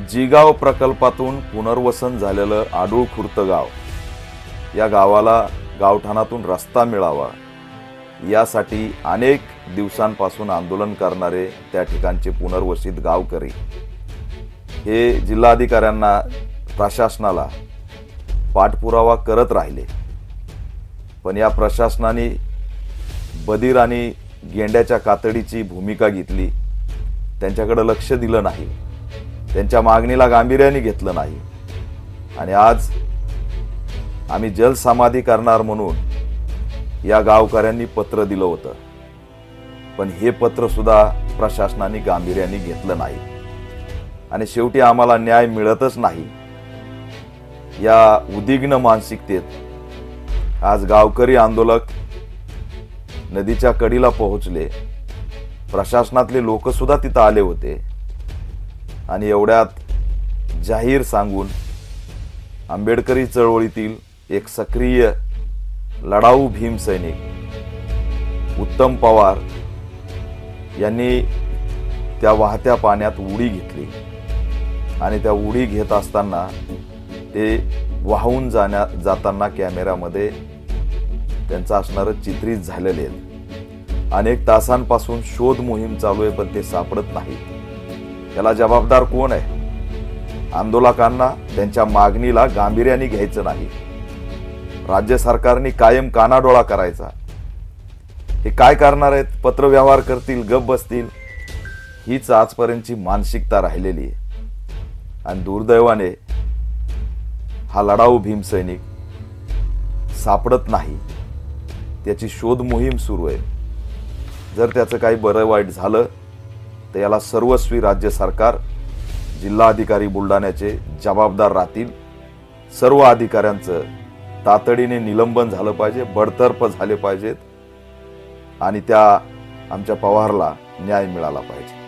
जिगाव प्रकल्पातून पुनर्वसन झालेलं आडूळ खुर्द गाव, या गावाला गावठाणातून रस्ता मिळावा यासाठी अनेक दिवसांपासून आंदोलन करणारे त्या ठिकाणचे पुनर्वसित गावकरी हे जिल्हाधिकाऱ्यांना, प्रशासनाला पाठपुरावा करत राहिले, पण या प्रशासनाने बधीर आणि गेंड्याच्या कातडीची भूमिका घेतली. त्यांच्याकडे लक्ष दिलं नाही, त्यांच्या मागणीला गांभीर्याने घेतलं नाही. आणि आज आम्ही जलसमाधी करणार म्हणून या गावकऱ्यांनी पत्र दिलं होतं, पण हे पत्र सुद्धा प्रशासनाने गांभीर्याने घेतलं नाही आणि शेवटी आम्हाला न्याय मिळतच नाही. या उद्विग्न मानसिकतेत आज गावकरी आंदोलक नदीच्या कडीला पोहोचले. प्रशासनातले लोक सुद्धा तिथं आले होते आणि एवढ्यात जाहीर सांगून आंबेडकरी चळवळीतील एक सक्रिय लढाऊ भीम सैनिक उत्तम पवार यांनी त्या वाहत्या पाण्यात उडी घेतली आणि त्या उडी घेत असताना ते वाहून जाताना कॅमेऱ्यामध्ये त्यांचं असणारं चित्रित झालेले आहे. अनेक तासांपासून शोध मोहीम चालू आहे, पण ते सापडत नाही. याला जबाबदार कोण आहे? आंदोलकांना त्यांच्या मागणीला गांभीर्याने घ्यायचं नाही. राज्य सरकारने कायम कानाडोळा करायचा. हे काय करणार आहेत? पत्रव्यवहार करतील, गप बसतील, हीच आजपर्यंतची मानसिकता राहिलेली आहे. आणि दुर्दैवाने हा लढाऊ भीम सैनिक सापडत नाही. त्याची शोध मोहीम सुरू आहे. जर त्याचं काही बरं वाईट झालं तर याला सर्वस्वी राज्य सरकार, जिल्हाधिकारी बुलढाण्याचे जबाबदार राहतील. सर्व अधिकाऱ्यांचं तातडीने निलंबन झालं पाहिजे, बडतर्फ झाले पाहिजेत आणि त्या आमच्या पवारला न्याय मिळाला पाहिजे.